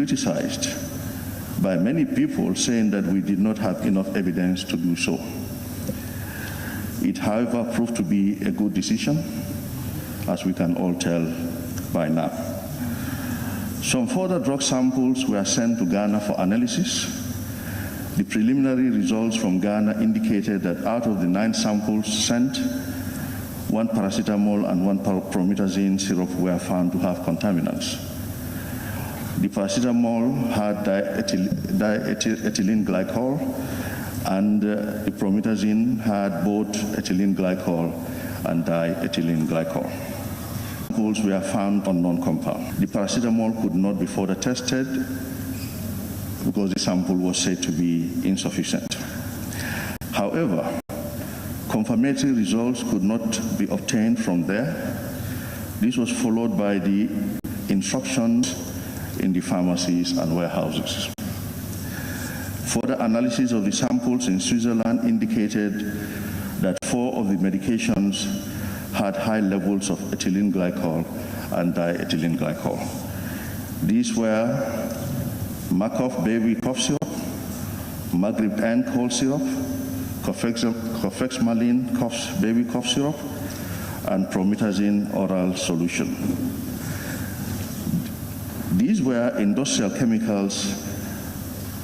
criticized by many people, saying that we did not have enough evidence to do so. It, however, proved to be a good decision, as we can all tell by now. Some further drug samples were sent to Ghana for analysis. The preliminary results from Ghana indicated that out of the 9 samples sent, 1 paracetamol and 1 promethazine syrup were found to have contaminants. The paracetamol had diethylene glycol, and the promethazine had both ethylene glycol and diethylene glycol. Samples were found on non-compound. The paracetamol could not be further tested because the sample was said to be insufficient. However, confirmatory results could not be obtained from there. This was followed by the instructions in the pharmacies and warehouses. Further analysis of the samples in Switzerland indicated that 4 of the medications had high levels of ethylene glycol and diethylene glycol. These were Markov baby cough syrup, Magrib N cold syrup, Cofexmalin baby cough syrup, and promethazine oral solution. These were industrial chemicals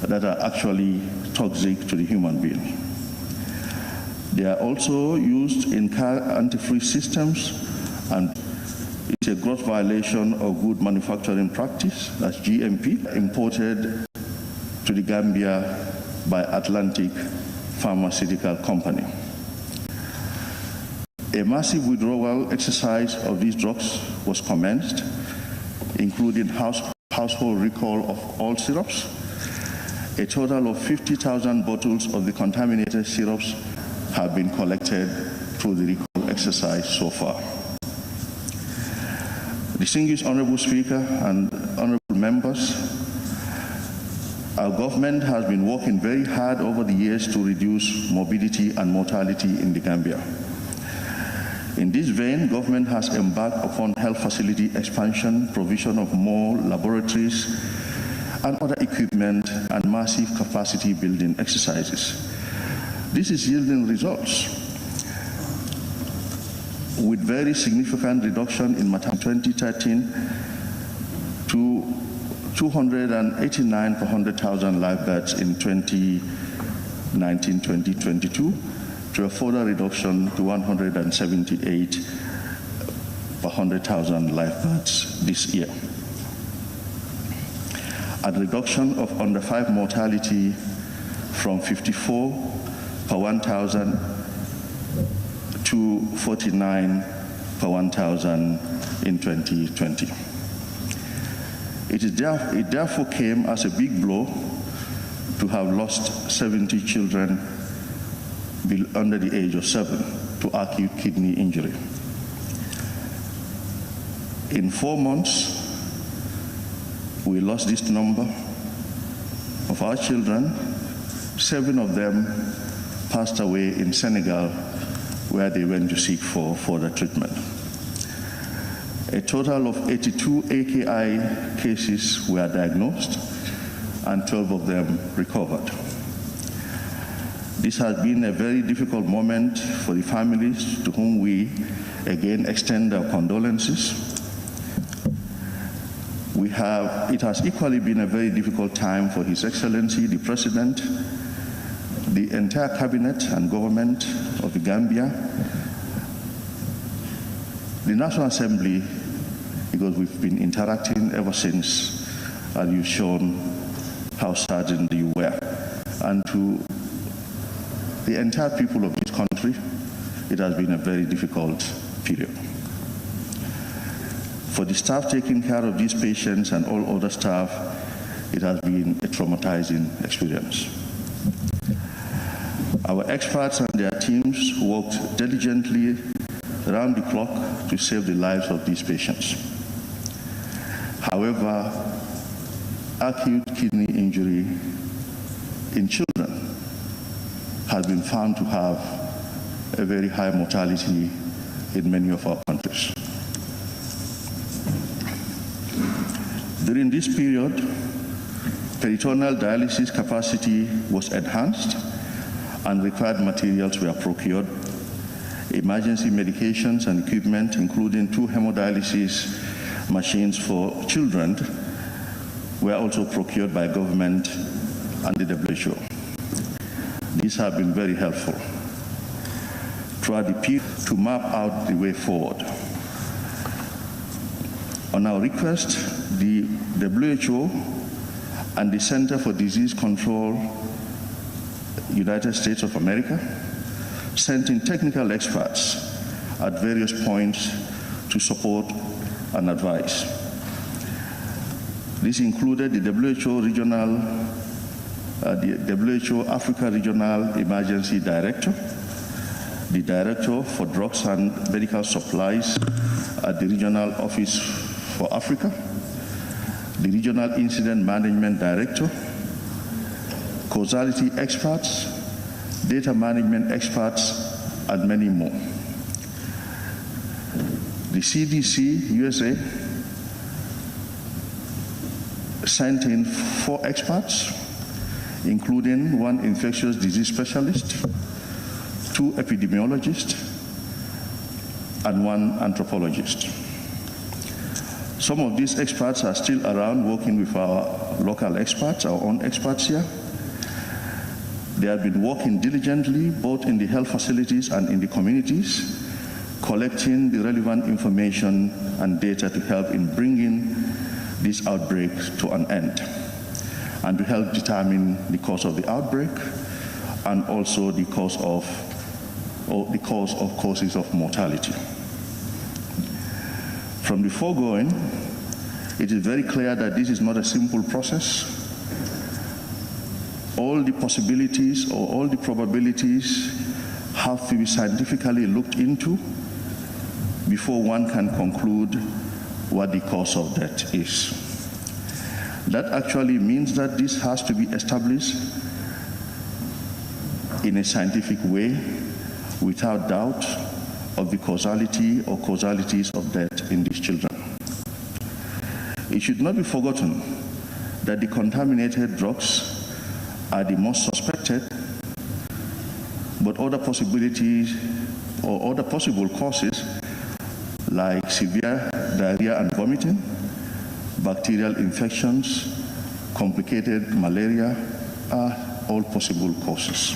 that are actually toxic to the human being. They are also used in car antifreeze systems, and it's a gross violation of good manufacturing practice, that's GMP, imported to the Gambia by Atlantic Pharmaceutical Company. A massive withdrawal exercise of these drugs was commenced, including household recall of all syrups. A total of 50,000 bottles of the contaminated syrups have been collected through the recall exercise so far. Distinguished Honorable Speaker and Honorable Members, our government has been working very hard over the years to reduce morbidity and mortality in the Gambia. In this vein, government has embarked upon health facility expansion, provision of more laboratories and other equipment, and massive capacity building exercises. This is yielding results, with very significant reduction in mortality 2013 to 289 per 100,000 live births in 2019-2022, to a further reduction to 178 per 100,000 live births this year. A reduction of under 5 mortality from 54 per 1,000 to 49 per 1,000 in 2020. It therefore came as a big blow to have lost 70 children under the age of 7 to acute kidney injury. In 4 months, we lost this number of our children. 7 of them passed away in Senegal, where they went to seek for further treatment. A total of 82 AKI cases were diagnosed, and 12 of them recovered. This has been a very difficult moment for the families, to whom we again extend our condolences. It has equally been a very difficult time for His Excellency, the President, the entire cabinet and government of the Gambia, the National Assembly, because we've been interacting ever since, and you've shown how saddened you were. And to the entire people of this country, it has been a very difficult period. For the staff taking care of these patients and all other staff, it has been a traumatizing experience. Our experts and their teams worked diligently around the clock to save the lives of these patients. However, acute kidney injury in children has been found to have a very high mortality in many of our countries. During this period, Peritoneal dialysis capacity was enhanced and required materials were procured. Emergency medications and equipment, including 2 hemodialysis machines for children, were also procured by government and the WHO. These have been very helpful throughout the period to map out the way forward. On our request, the WHO and the Center for Disease Control, United States of America, sent in technical experts at various points to support and advise. This included the WHO Africa Regional Emergency Director, the Director for Drugs and Medical Supplies at the Regional Office for Africa, the Regional Incident Management Director, causality experts, data management experts, and many more. The CDC USA sent in 4 experts, including 1 infectious disease specialist, 2 epidemiologists, and 1 anthropologist. Some of these experts are still around working with our local experts, our own experts here. They have been working diligently both in the health facilities and in the communities, collecting the relevant information and data to help in bringing this outbreak to an end and to help determine the cause of the outbreak and also the causes of mortality. From the foregoing, it is very clear that this is not a simple process. All the possibilities or all the probabilities have to be scientifically looked into before one can conclude what the cause of death is. That actually means that this has to be established in a scientific way without doubt of the causality or causalities of death in these children. It should not be forgotten that the contaminated drugs are the most suspected, but other possibilities or other possible causes like severe diarrhea and vomiting, bacterial infections, complicated malaria are all possible causes.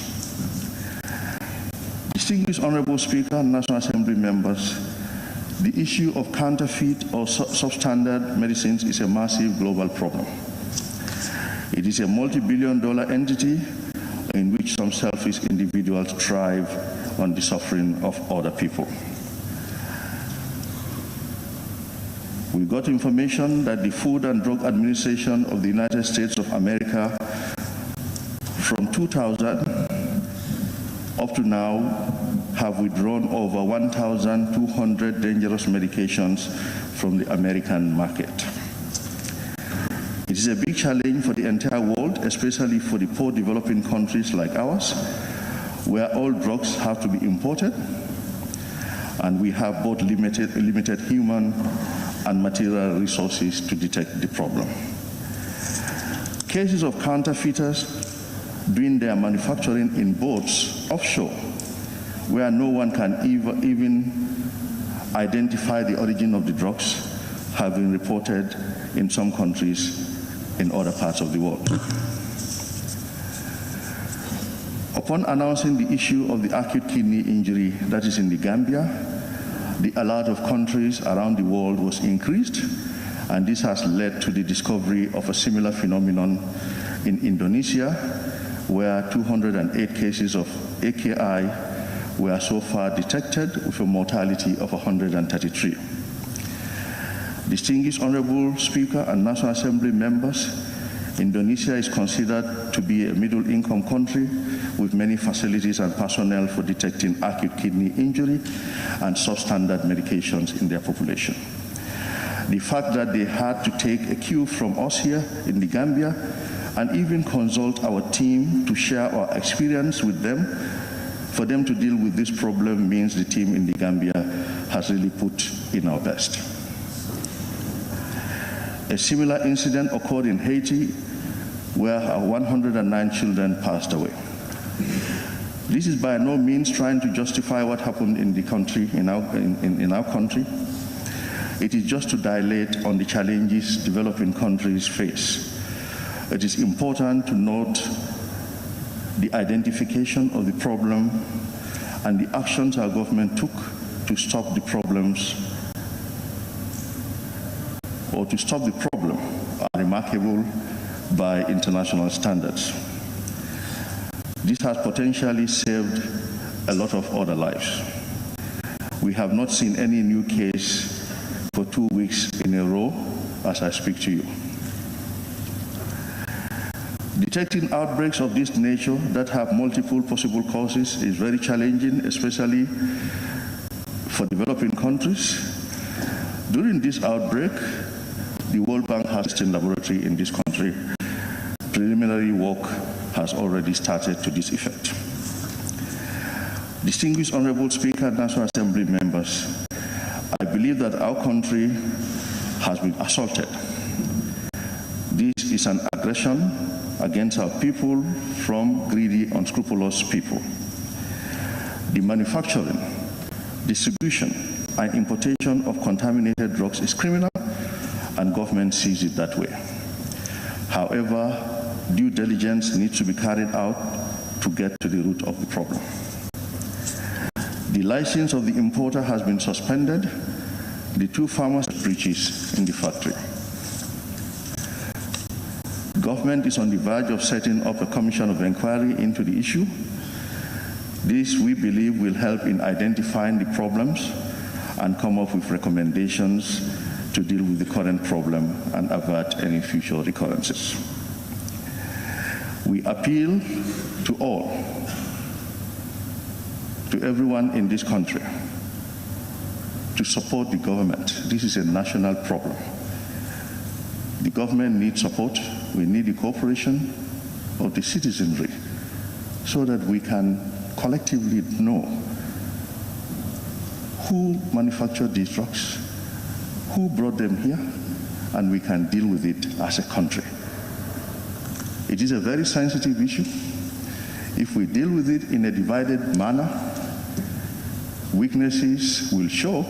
Distinguished Honorable Speaker, National Assembly members, the issue of counterfeit or substandard medicines is a massive global problem. It is a multi-billion-dollar entity in which some selfish individuals thrive on the suffering of other people. We got information that the Food and Drug Administration of the United States of America from 2000 up to now have withdrawn over 1,200 dangerous medications from the American market. It is a big challenge for the entire world, especially for the poor developing countries like ours, where all drugs have to be imported, and we have both limited human and material resources to detect the problem. Cases of counterfeiters doing their manufacturing in boats offshore, where no one can even identify the origin of the drugs, have been reported in some countries in other parts of the world. Upon announcing the issue of the acute kidney injury that is in the Gambia, the alert of countries around the world was increased, and this has led to the discovery of a similar phenomenon in Indonesia, where 208 cases of AKI were so far detected with a mortality of 133. Distinguished Honorable Speaker and National Assembly members, Indonesia is considered to be a middle-income country with many facilities and personnel for detecting acute kidney injury and substandard medications in their population. The fact that they had to take a cue from us here in the Gambia and even consult our team to share our experience with them for them to deal with this problem means the team in the Gambia has really put in our best. A similar incident occurred in Haiti where 109 children passed away. This is by no means trying to justify what happened in the country, in our country. It is just to dilate on the challenges developing countries face. It is important to note the identification of the problem and the actions our government took to stop the problems, or to stop the problem, are remarkable by international standards. This has potentially saved a lot of other lives. We have not seen any new case for 2 weeks in a row as I speak to you. Detecting outbreaks of this nature that have multiple possible causes is very challenging, especially for developing countries. During this outbreak, the World Bank has a laboratory in this country. Preliminary work has already started to this effect. Distinguished Honorable Speaker, National Assembly members, I believe that our country has been assaulted. This is an aggression against our people from greedy, unscrupulous people. The manufacturing, distribution, and importation of contaminated drugs is criminal, and government sees it that way. However, due diligence needs to be carried out to get to the root of the problem. The license of the importer has been suspended. The 2 farmers breaches in the factory. Government is on the verge of setting up a commission of inquiry into the issue. This, we believe, will help in identifying the problems and come up with recommendations to deal with the current problem and avert any future recurrences. We appeal to all, to everyone in this country, to support the government. This is a national problem. The government needs support. We need the cooperation of the citizenry so that we can collectively know who manufactured these drugs, who brought them here, and we can deal with it as a country. It is a very sensitive issue. If we deal with it in a divided manner, weaknesses will show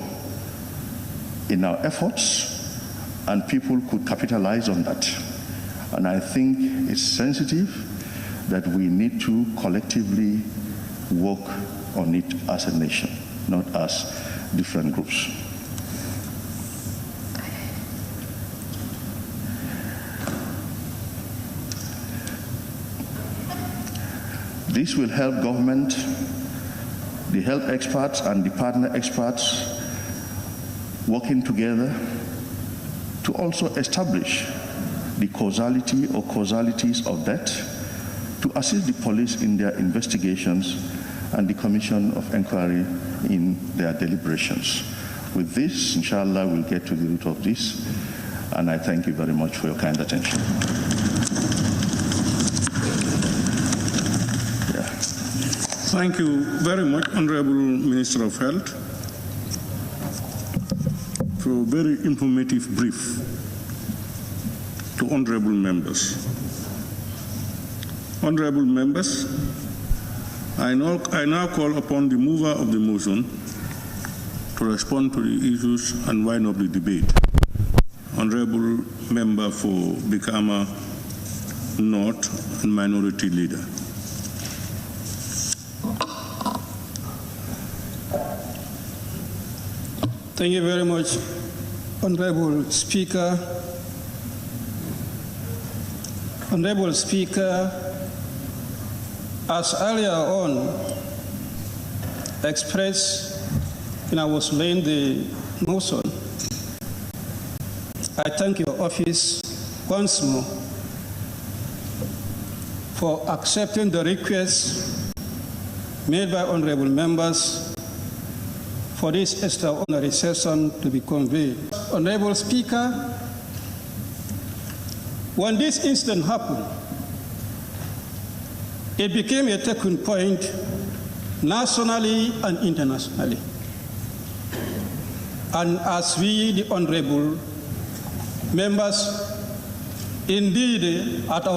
in our efforts, and people could capitalize on that. And I think it's sensitive that we need to collectively work on it as a nation, not as different groups. This will help government, the health experts and the partner experts working together to also establish the causality or causalities of death, to assist the police in their investigations and the commission of inquiry in their deliberations. With this, inshallah, we'll get to the root of this, and I thank you very much for your kind attention. Thank you very much, Honorable Minister of Health, for a very informative brief to honorable members. Honorable members, I now call upon the mover of the motion to respond to the issues and wind up the debate. Honorable Member for Bikama North and Minority Leader. Thank you very much, Honorable Speaker. Honorable Speaker, as earlier on expressed when I was laying the motion, I thank your office once more for accepting the request made by honorable members for this extraordinary session to be convened. Honorable Speaker, when this incident happened, it became a talking point nationally and internationally. And as we, the honorable members, indeed at our